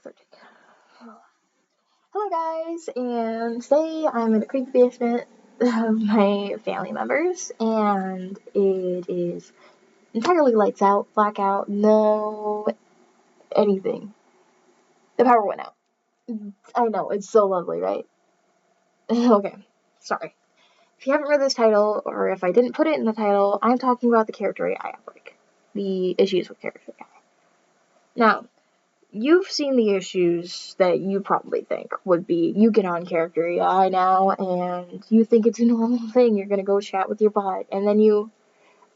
13. Hello guys, and today I'm in a creepy basement of my family members, and it is entirely lights out, blackout, no anything. The power went out. I know, it's so lovely, right? Okay, sorry. If you haven't read this title, or if I didn't put it in the title, I'm talking about the character AI outbreak. The issues with character AI. Now, you've seen the issues that you probably think would be, you get on character AI now, and you think it's a normal thing, you're gonna go chat with your bot, and then you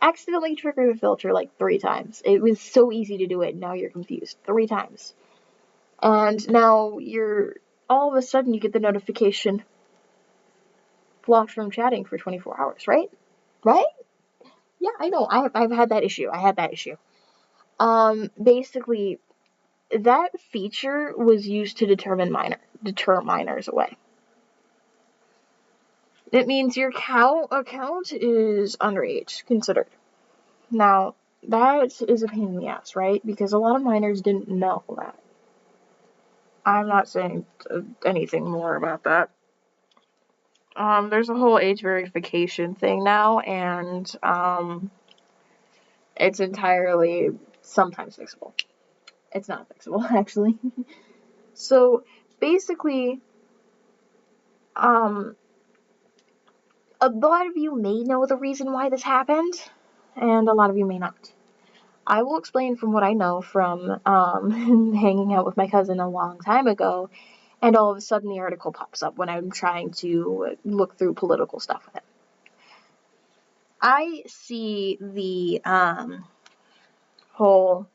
accidentally trigger the filter like 3 times. It was so easy to do it, now you're confused. 3 times. And now all of a sudden you get the notification, blocked from chatting for 24 hours, right? Right? Yeah, I know, I've had that issue. Basically, that feature was used to deter minors away. It means your account is underage considered. Now, that is a pain in the ass, right? Because a lot of minors didn't know that. I'm not saying anything more about that. There's a whole age verification thing now, and it's entirely sometimes fixable. It's not fixable, actually. So, basically, a lot of you may know the reason why this happened, and a lot of you may not. I will explain from what I know from hanging out with my cousin a long time ago, and all of a sudden the article pops up when I'm trying to look through political stuff with him. I see the whole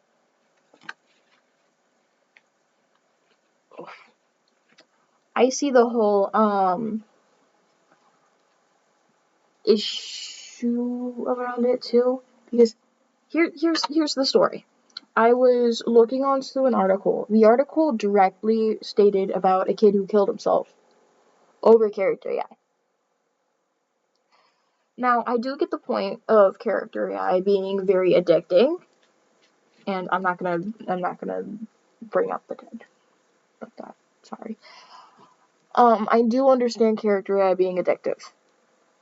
issue around it too, because here's the story. I was looking onto an article. The article directly stated about a kid who killed himself over character AI. Now, I do get the point of character AI being very addicting, and I'm not gonna bring up the dead like that. Sorry. I do understand character AI being addictive.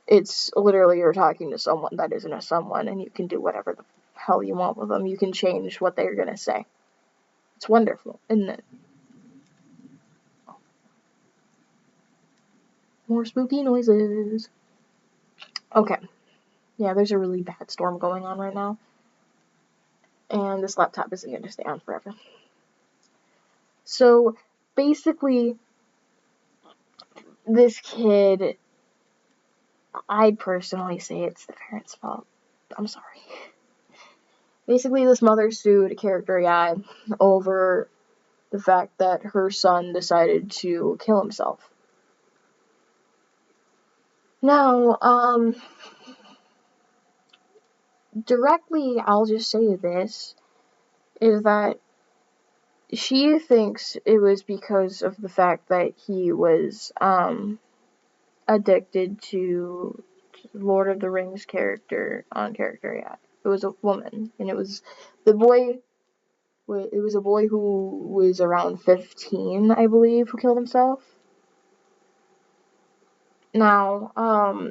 It's literally you're talking to someone that isn't a someone, and you can do whatever the hell you want with them. You can change what they're gonna say. It's wonderful, isn't it? More spooky noises. Okay. Yeah, there's a really bad storm going on right now. And this laptop isn't going to stay on forever. So, basically, this kid, I'd personally say it's the parents' fault. I'm sorry. Basically, this mother sued a character AI over the fact that her son decided to kill himself. Now, directly, I'll just say this, is that she thinks it was because of the fact that he was, addicted to Lord of the Rings character on character AI. It was a woman, and it was a boy who was around 15, I believe, who killed himself. Now,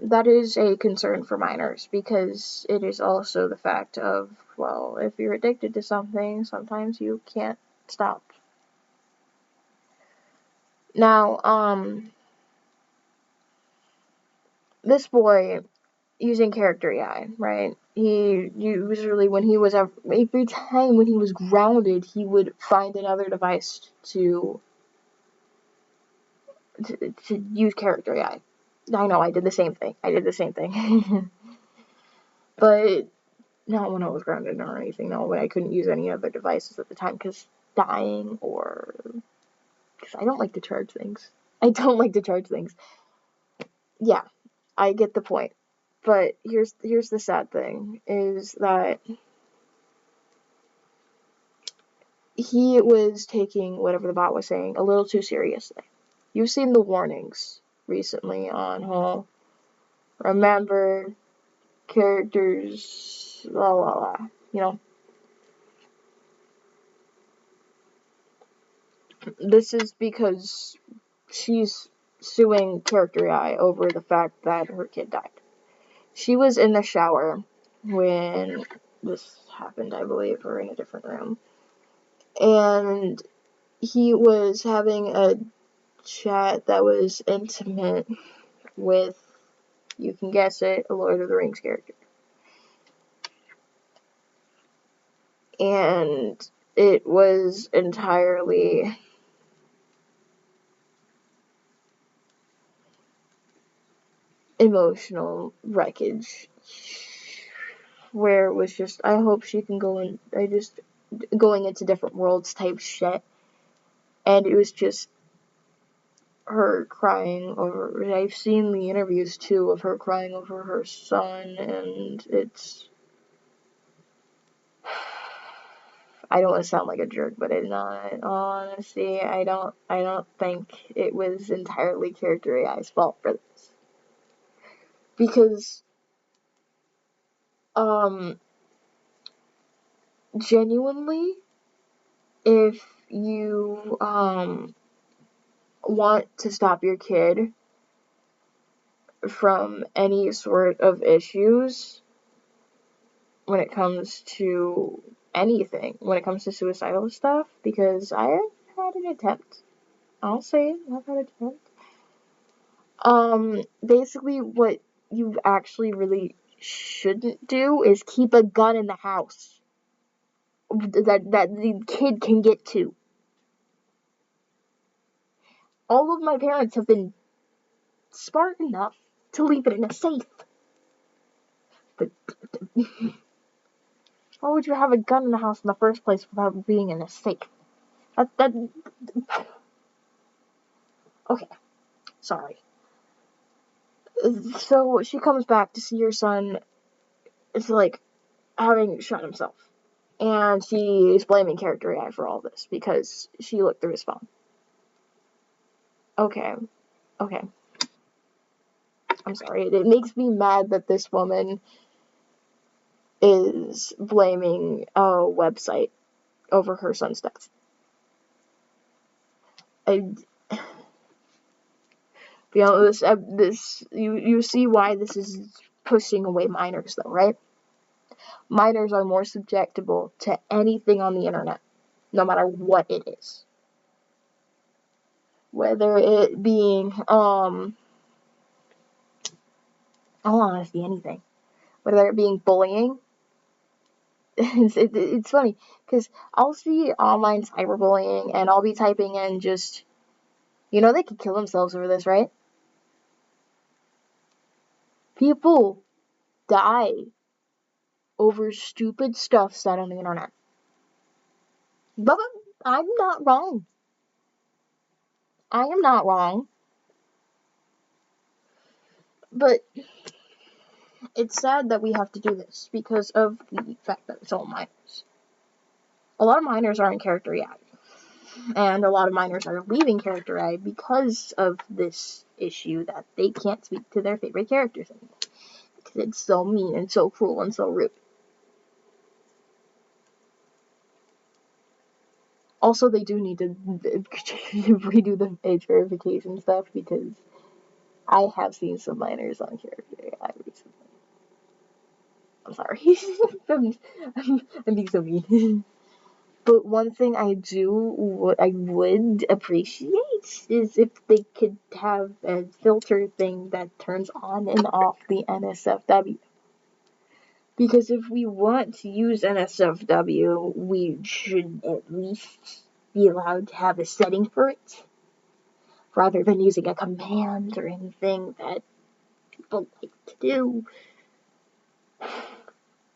that is a concern for minors, because it is also the fact of, well, if you're addicted to something, sometimes you can't stop. Now, this boy, using character AI, right? He usually, every time when he was grounded, he would find another device to use character AI. I know, I did the same thing. But not when I was grounded or anything. No, I couldn't use any other devices at the time because dying or because I don't like to charge things. Yeah, I get the point. But here's the sad thing, is that he was taking whatever the bot was saying a little too seriously. You've seen the warnings recently on remember characters, la la la, you know. This is because she's suing Character AI over the fact that her kid died. She was in the shower when this happened, I believe, or in a different room. And he was having a chat that was intimate with, you can guess it, a Lord of the Rings character. And it was entirely emotional wreckage, where it was just, I hope she can go in, going into different worlds type shit. And it was just her crying over, I've seen the interviews too of her crying over her son, and it's, I don't want to sound like a jerk, but it's not. Honestly, I don't think it was entirely Character AI's fault for this. Because, genuinely, if you, want to stop your kid from any sort of issues when it comes to anything, when it comes to suicidal stuff, because I have had an attempt. I'll say it, I've had an attempt. Basically what you actually really shouldn't do is keep a gun in the house that the kid can get to. All of my parents have been smart enough to leave it in a safe. But why would you have a gun in the house in the first place without being in a safe? That okay, sorry. So she comes back to see her son. It's like having shot himself. And she's blaming Character AI for all this because she looked through his phone. Okay. I'm sorry. It makes me mad that this woman is blaming a website over her son's death. You see why this is pushing away minors, though, right? Minors are more susceptible to anything on the internet, no matter what it is. Whether it being, honestly, anything. Whether it being bullying. It's funny, because I'll see online cyberbullying, and I'll be typing in just, they could kill themselves over this, right? People die over stupid stuff said on the internet. But I'm not wrong. I am not wrong. But it's sad that we have to do this because of the fact that it's all minors. A lot of minors are in Character AI. And a lot of minors are leaving Character AI because of this issue that they can't speak to their favorite characters anymore. Because it's so mean and so cruel and so rude. Also, they do need to redo the age verification stuff because I have seen some minors on Character AI recently. I'm sorry. I'm being so mean. But one thing I would appreciate is if they could have a filter thing that turns on and off the NSFW. Because if we want to use NSFW, we should at least be allowed to have a setting for it, rather than using a command or anything that people like to do.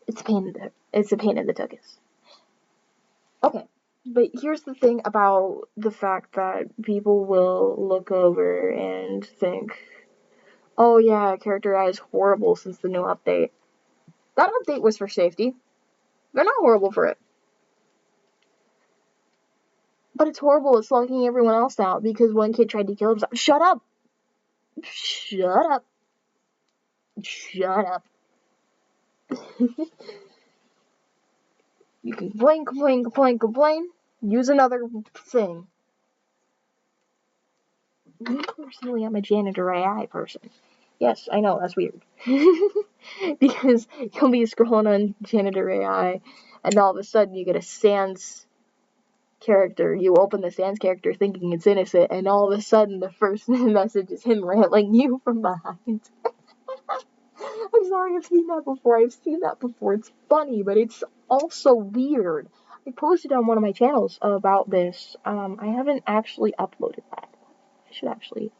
It's a pain in the tuchus. Okay, but here's the thing about the fact that people will look over and think, oh yeah, Character AI is horrible since the new update. That update was for safety. They're not horrible for it. But it's horrible at locking everyone else out because one kid tried to kill himself. Shut up! Shut up! Shut up. You can complain. Use another thing. Me personally, I'm a janitor AI person. Yes, I know, that's weird. Because you'll be scrolling on janitor AI, and all of a sudden you get a Sans character. You open the Sans character thinking it's innocent, and all of a sudden the first message is him rantling you from behind. I'm sorry, I've seen that before. It's funny, but it's also weird. I posted on one of my channels about this. I haven't actually uploaded that. I should actually.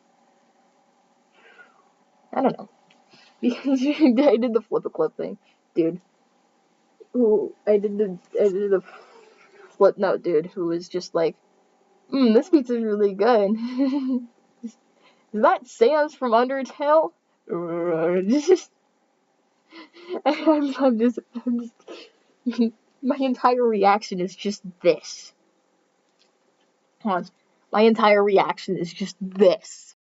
I don't know. Because I did the flip a clip thing, dude. I did the flip note, dude, who was just like, this pizza's really good. Is that Sans from Undertale? I'm just my entire reaction is just this. Hold on. My entire reaction is just this.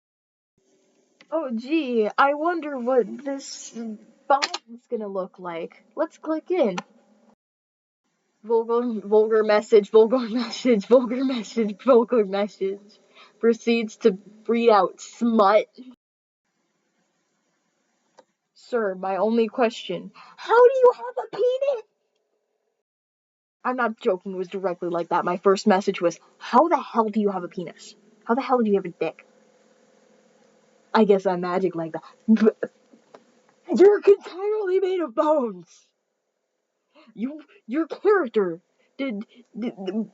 Oh gee, I wonder what this bot is gonna look like. Let's click in. Vulgar message, vulgar message, vulgar message, vulgar message. Proceeds to read out smut. Sir, my only question. How do you have a penis? I'm not joking, it was directly like that. My first message was, how the hell do you have a penis? How the hell do you have a dick? I guess I'm magic like that. You're entirely made of bones. Your character, did who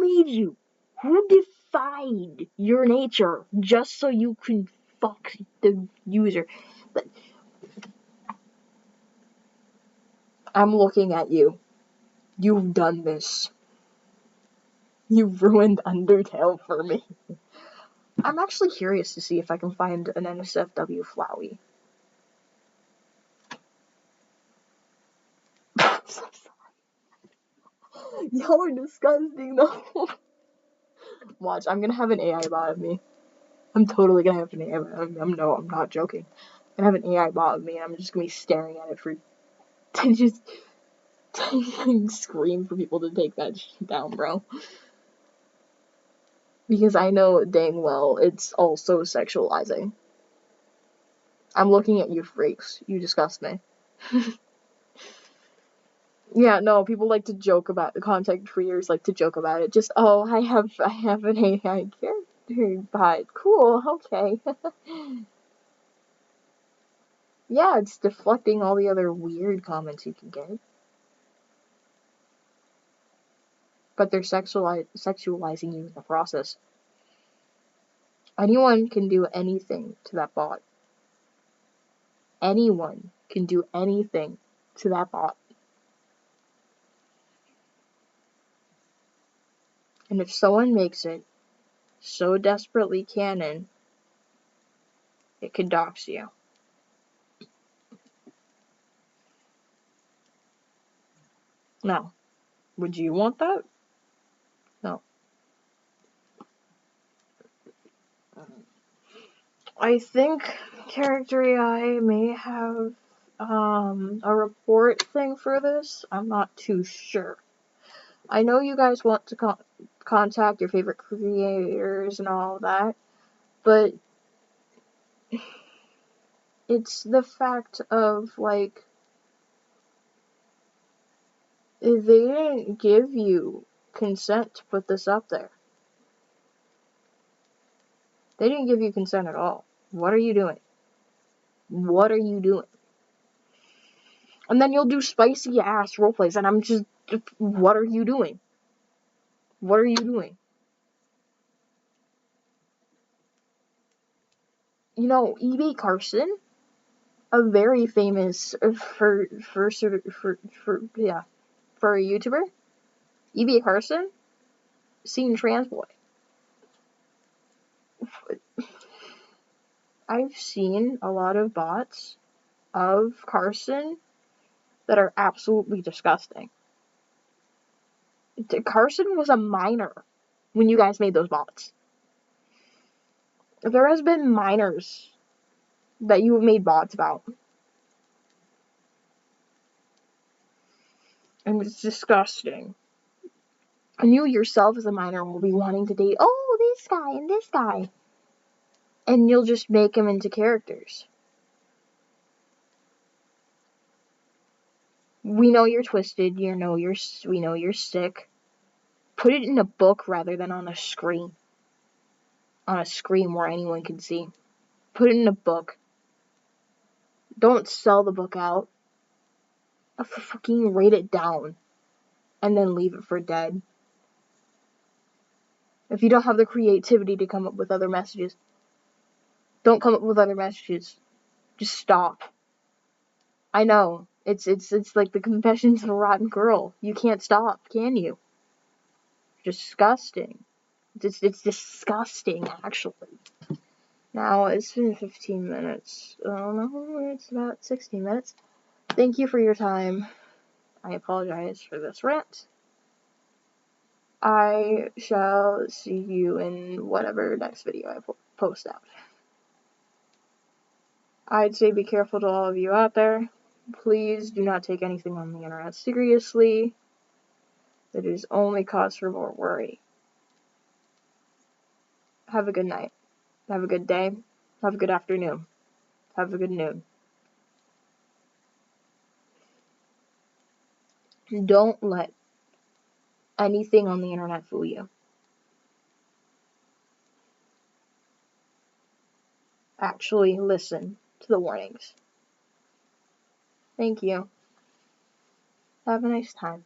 made you? Who defined your nature just so you can fuck the user? But I'm looking at you. You've done this. You've ruined Undertale for me. I'm actually curious to see if I can find an NSFW Flowey. I'm so sorry. Y'all are disgusting though. Watch, I'm gonna have an AI bot of me. I'm totally gonna have an AI bot. I'm not joking. I'm gonna have an AI bot of me and I'm just gonna be staring at it for to just scream for people to take that shit down, bro. Because I know dang well it's also sexualizing. I'm looking at you freaks. You disgust me. Yeah, no, people like to joke about the content creators like to joke about it. Just, oh, I have an AI character bot. Cool, okay. Yeah, it's deflecting all the other weird comments you can get. But they're sexualizing you in the process. Anyone can do anything to that bot. Anyone can do anything to that bot. And if someone makes it so desperately canon, it could dox you. No. Would you want that? No. I think Character AI may have a report thing for this. I'm not too sure. I know you guys want to contact your favorite creators and all that, but it's the fact of, like, they didn't give you consent to put this up there. They didn't give you consent at all. What are you doing? What are you doing? And then you'll do spicy ass roleplays, and I'm just, what are you doing? What are you doing? You know, eBay Carson, a very famous for a YouTuber, eBay Carson, seen trans boy. I've seen a lot of bots of Carson that are absolutely disgusting. Carson was a minor when you guys made those bots. There has been minors that you have made bots about. And it's disgusting. And you yourself as a minor will be wanting to date, oh, this guy and this guy. And you'll just make them into characters. We know you're twisted, we know you're sick. Put it in a book rather than on a screen. On a screen where anyone can see. Put it in a book. Don't sell the book out. Fucking write it down. And then leave it for dead. If you don't have the creativity to come up with other messages, don't come up with other messages. Just stop. I know. It's like the confessions of a rotten girl. You can't stop, can you? Disgusting. It's disgusting, actually. Now, it's been 15 minutes. Oh no, it's about 16 minutes. Thank you for your time. I apologize for this rant. I shall see you in whatever next video I post out. I'd say be careful to all of you out there. Please do not take anything on the internet seriously. It is only cause for more worry. Have a good night. Have a good day. Have a good afternoon. Have a good noon. Don't let anything on the internet fool you. Actually listen to the warnings. Thank you. Have a nice time.